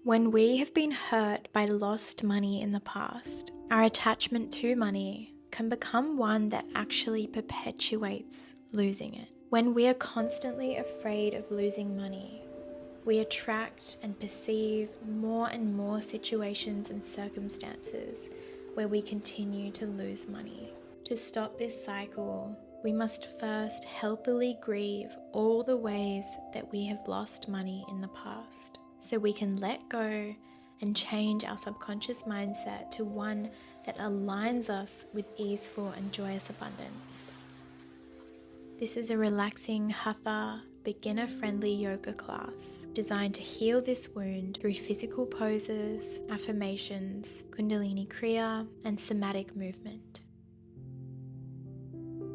When we have been hurt by lost money in the past, our attachment to money can become one that actually perpetuates losing it. When we are constantly afraid of losing money, we attract and perceive more and more situations and circumstances where we continue to lose money. To stop this cycle, we must first healthily grieve all the ways that we have lost money in the past, so we can let go and change our subconscious mindset to one that aligns us with easeful and joyous abundance. This is a relaxing hatha, beginner-friendly yoga class designed to heal this wound through physical poses, affirmations, kundalini kriya, and somatic movement.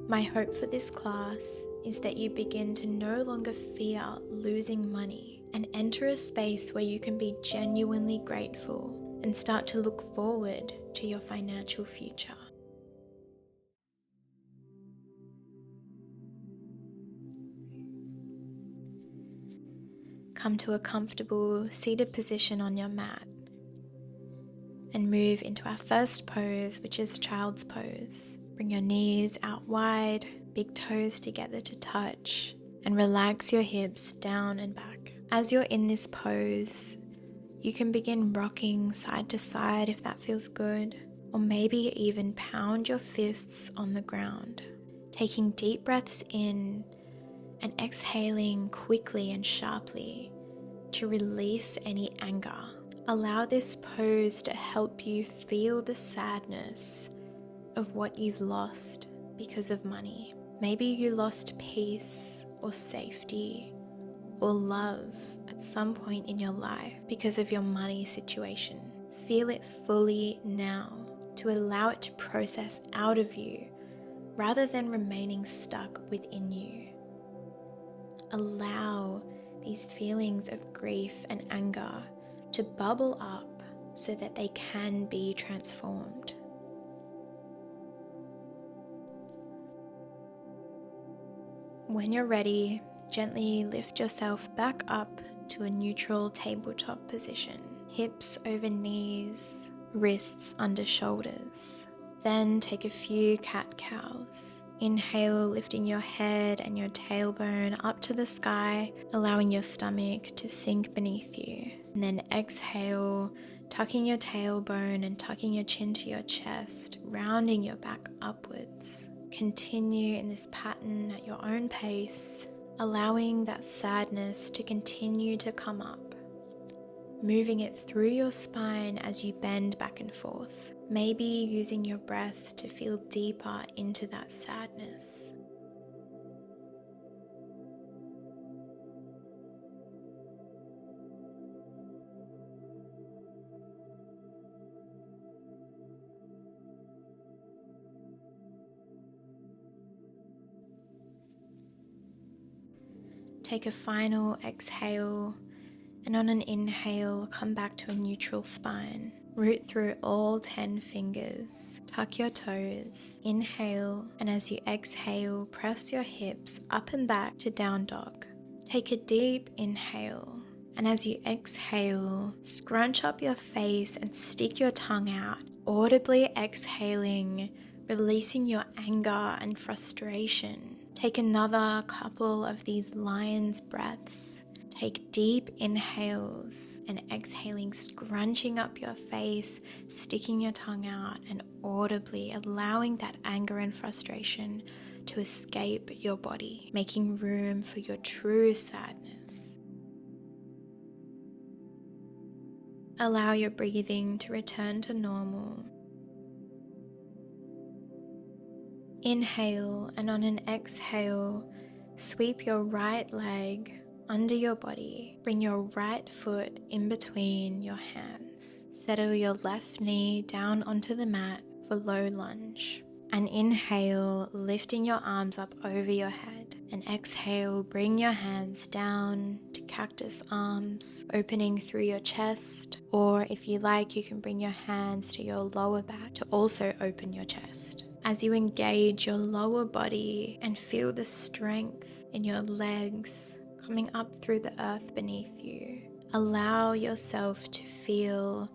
My hope for this class is that you begin to no longer fear losing money and enter a space where you can be genuinely grateful and start to look forward to your financial future. Come to a comfortable seated position on your mat and move into our first pose, which is child's pose. Bring your knees out wide, big toes together to touch, and relax your hips down and back. As you're in this pose, you can begin rocking side to side if that feels good, or maybe even pound your fists on the ground, taking deep breaths in and exhaling quickly and sharply to release any anger. Allow this pose to help you feel the sadness of what you've lost because of money. Maybe you lost peace or safety or love at some point in your life because of your money situation. Feel it fully now to allow it to process out of you rather than remaining stuck within you. Allow these feelings of grief and anger to bubble up so that they can be transformed. When you're ready, gently lift yourself back up to a neutral tabletop position. Hips over knees, wrists under shoulders. Then take a few cat-cows. Inhale, lifting your head and your tailbone up to the sky, allowing your stomach to sink beneath you. And then exhale, tucking your tailbone and tucking your chin to your chest, rounding your back upwards. Continue in this pattern at your own pace, allowing that sadness to continue to come up, moving it through your spine as you bend back and forth, maybe using your breath to feel deeper into that sadness. Take a final exhale, and on an inhale, come back to a neutral spine. Root through all 10 fingers. Tuck your toes. Inhale, and as you exhale, press your hips up and back to down dog. Take a deep inhale, and as you exhale, scrunch up your face and stick your tongue out, audibly exhaling, releasing your anger and frustration. Take another couple of these lion's breaths. Take deep inhales and exhaling, scrunching up your face, sticking your tongue out, and audibly allowing that anger and frustration to escape your body, making room for your true sadness. Allow your breathing to return to normal. Inhale, and on an exhale, sweep your right leg under your body. Bring your right foot in between your hands. Settle your left knee down onto the mat for low lunge. And inhale, lifting your arms up over your head. And exhale, bring your hands down to cactus arms, opening through your chest. Or if you like, you can bring your hands to your lower back to also open your chest. As you engage your lower body and feel the strength in your legs coming up through the earth beneath you, Allow yourself to feel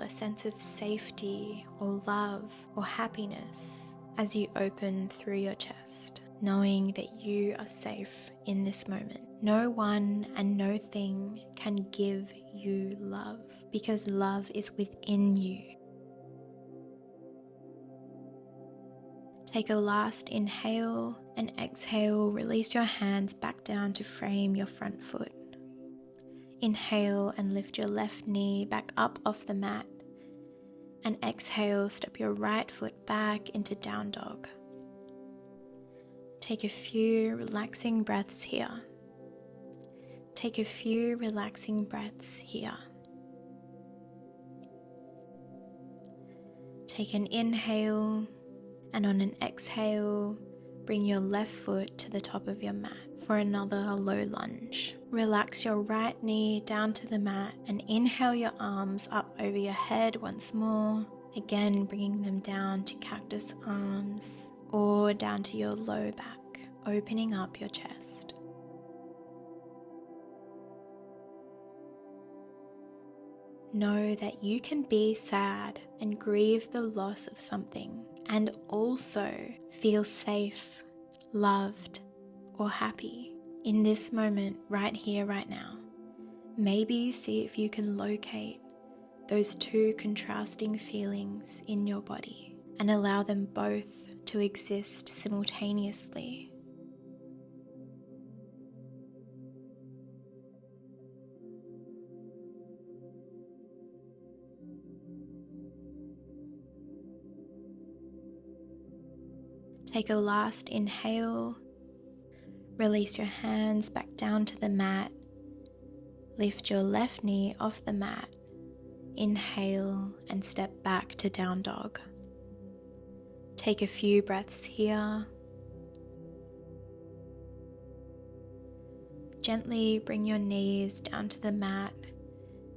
a sense of safety or love or happiness as you open through your chest, knowing that you are safe in this moment. No one and no thing can give you love, because love is within you. Take a last inhale, and exhale, release your hands back down to frame your front foot. Inhale and lift your left knee back up off the mat, and exhale, step your right foot back into down dog. Take a few relaxing breaths here. Take a few relaxing breaths here. Take an inhale, and on an exhale, bring your left foot to the top of your mat for another low lunge. Relax your right knee down to the mat and inhale your arms up over your head once more, again bringing them down to cactus arms or down to your low back, opening up your chest. Know that you can be sad and grieve the loss of something, and also feel safe, loved, or happy in this moment, right here, right now. Maybe see if you can locate those two contrasting feelings in your body and allow them both to exist simultaneously. Take a last inhale, release your hands back down to the mat, lift your left knee off the mat, inhale and step back to down dog. Take a few breaths here. Gently bring your knees down to the mat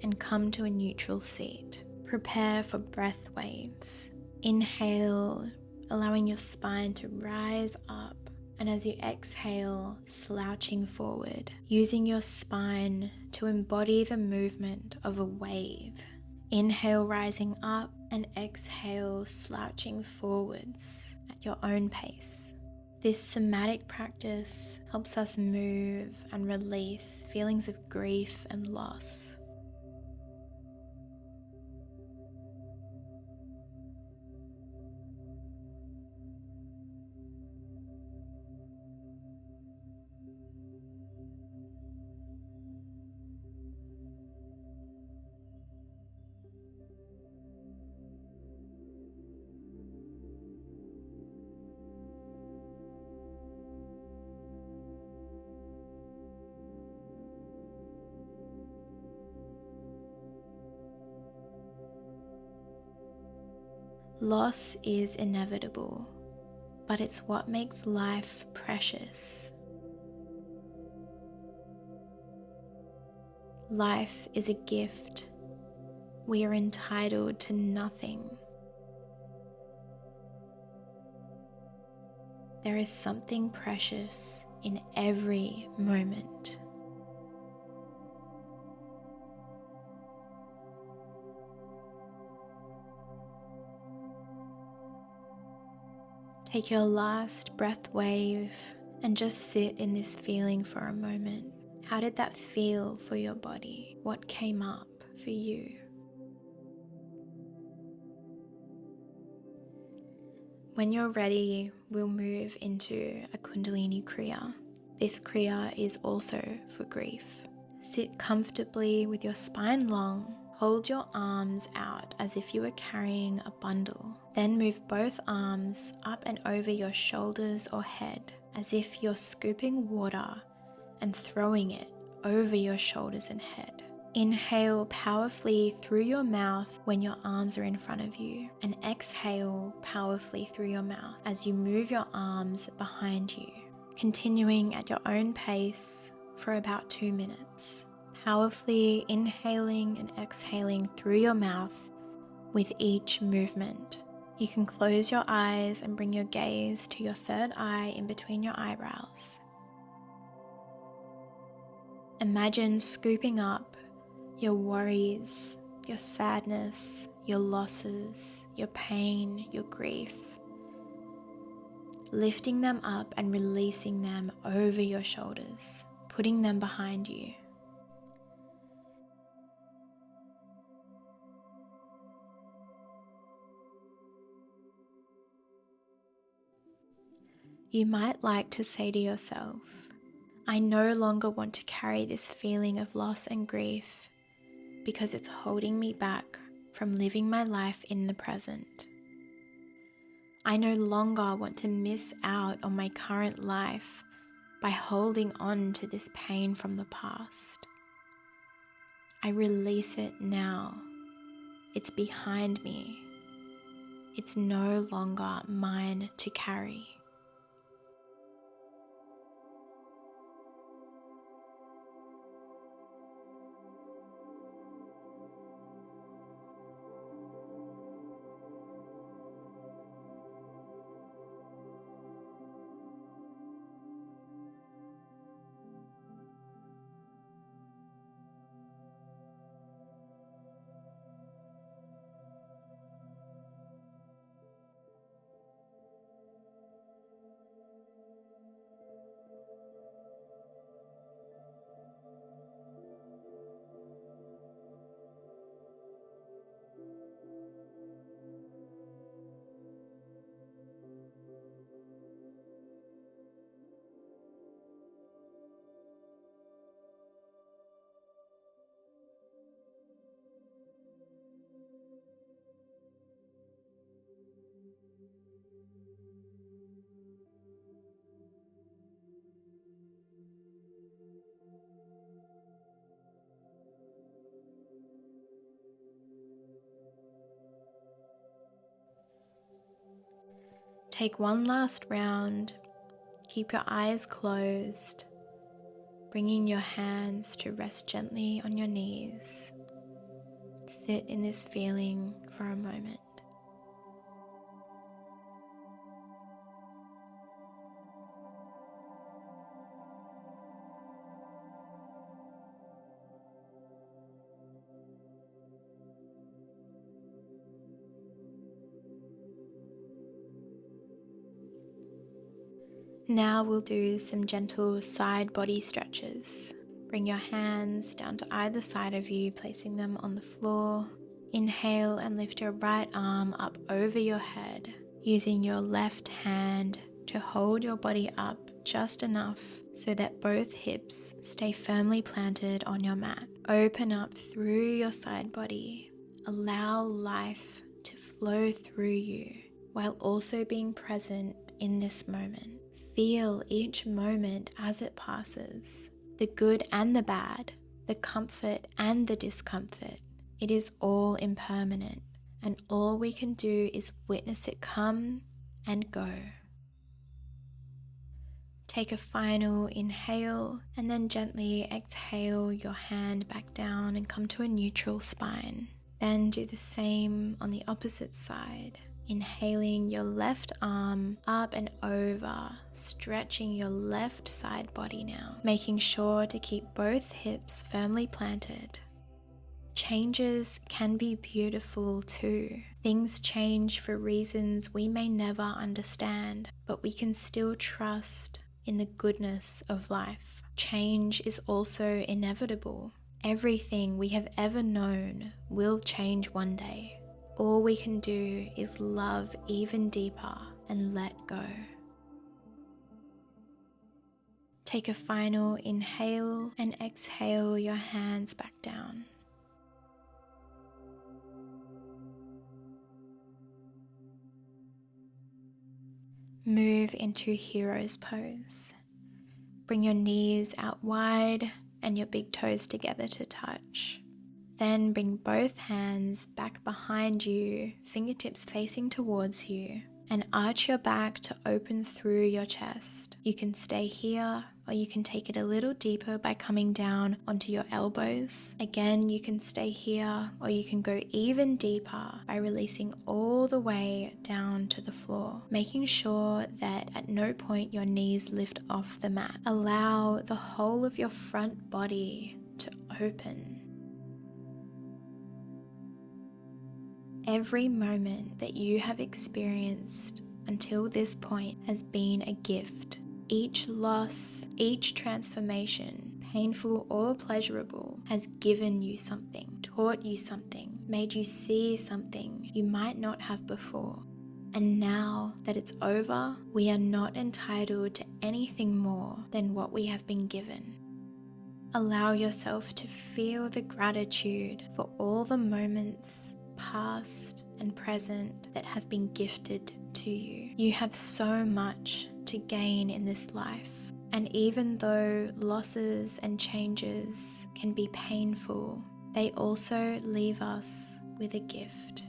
and come to a neutral seat. Prepare for breath waves. Inhale, allowing your spine to rise up, and as you exhale, slouching forward, using your spine to embody the movement of a wave. Inhale, rising up, and exhale, slouching forwards at your own pace. This somatic practice helps us move and release feelings of grief and loss. Loss is inevitable, but it's what makes life precious. Life is a gift. We are entitled to nothing. There is something precious in every moment. Take your last breath wave and just sit in this feeling for a moment. How did that feel for your body? What came up for you? When you're ready, we'll move into a Kundalini Kriya. This Kriya is also for grief. Sit comfortably with your spine long. Hold your arms out as if you were carrying a bundle. Then move both arms up and over your shoulders or head as if you're scooping water and throwing it over your shoulders and head. Inhale powerfully through your mouth when your arms are in front of you, and exhale powerfully through your mouth as you move your arms behind you, continuing at your own pace for about 2 minutes. Powerfully inhaling and exhaling through your mouth with each movement. You can close your eyes and bring your gaze to your third eye in between your eyebrows. Imagine scooping up your worries, your sadness, your losses, your pain, your grief, lifting them up and releasing them over your shoulders, putting them behind you. You might like to say to yourself, I no longer want to carry this feeling of loss and grief because it's holding me back from living my life in the present. I no longer want to miss out on my current life by holding on to this pain from the past. I release it now. It's behind me. It's no longer mine to carry. Take one last round. Keep your eyes closed, bringing your hands to rest gently on your knees. Sit in this feeling for a moment. Now we'll do some gentle side body stretches. Bring your hands down to either side of you, placing them on the floor. Inhale and lift your right arm up over your head, using your left hand to hold your body up just enough so that both hips stay firmly planted on your mat. Open up through your side body. Allow life to flow through you while also being present in this moment. Feel each moment as it passes, the good and the bad, the comfort and the discomfort. It is all impermanent, and all we can do is witness it come and go. Take a final inhale and then gently exhale your hand back down and come to a neutral spine. Then do the same on the opposite side. Inhaling your left arm up and over, stretching your left side body now, making sure to keep both hips firmly planted. Changes can be beautiful too. Things change for reasons we may never understand, but we can still trust in the goodness of life. Change is also inevitable. Everything we have ever known will change one day. All we can do is love even deeper and let go. Take a final inhale and exhale your hands back down. Move into hero's pose. Bring your knees out wide and your big toes together to touch. Then bring both hands back behind you, fingertips facing towards you, and arch your back to open through your chest. You can stay here or you can take it a little deeper by coming down onto your elbows. Again, you can stay here, or you can go even deeper by releasing all the way down to the floor, making sure that at no point your knees lift off the mat. Allow the whole of your front body to open. Every moment that you have experienced until this point has been a gift. Each loss, each transformation, painful or pleasurable, has given you something, taught you something, made you see something you might not have before. And now that it's over, we are not entitled to anything more than what we have been given. Allow yourself to feel the gratitude for all the moments, past and present, that have been gifted to you. You have so much to gain in this life. And even though losses and changes can be painful, they also leave us with a gift.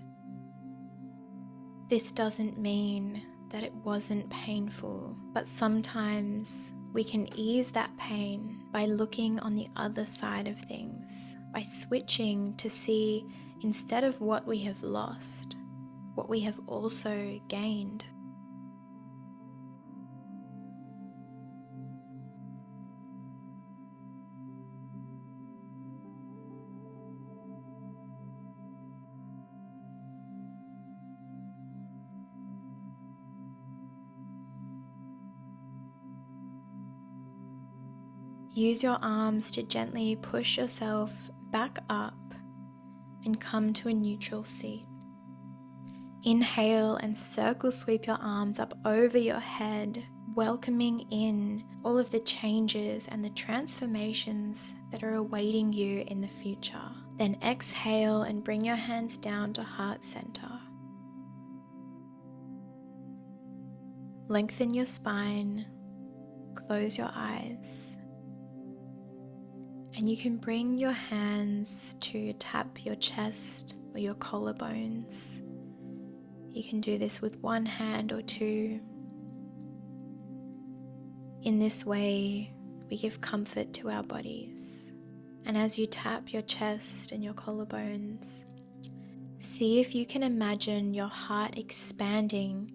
This doesn't mean that it wasn't painful, but sometimes we can ease that pain by looking on the other side of things, by switching to see, instead of what we have lost, what we have also gained. Use your arms to gently push yourself back up and come to a neutral seat. Inhale and circle sweep your arms up over your head, welcoming in all of the changes and the transformations that are awaiting you in the future. Then exhale and bring your hands down to heart center. Lengthen your spine, close your eyes, and you can bring your hands to tap your chest or your collarbones. You can do this with one hand or two. In this way, we give comfort to our bodies. And as you tap your chest and your collarbones, see if you can imagine your heart expanding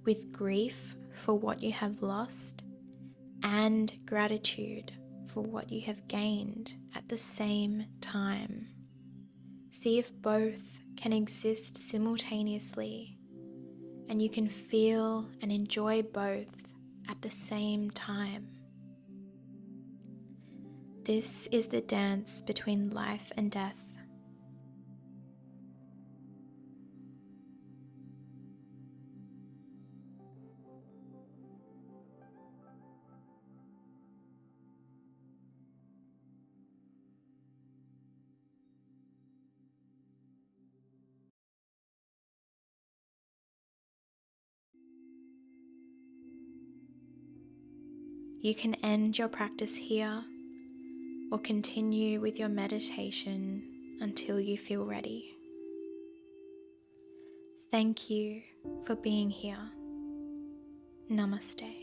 with grief for what you have lost and gratitude for what you have gained at the same time. See if both can exist simultaneously, and you can feel and enjoy both at the same time. This is the dance between life and death. You can end your practice here or continue with your meditation until you feel ready. Thank you for being here. Namaste.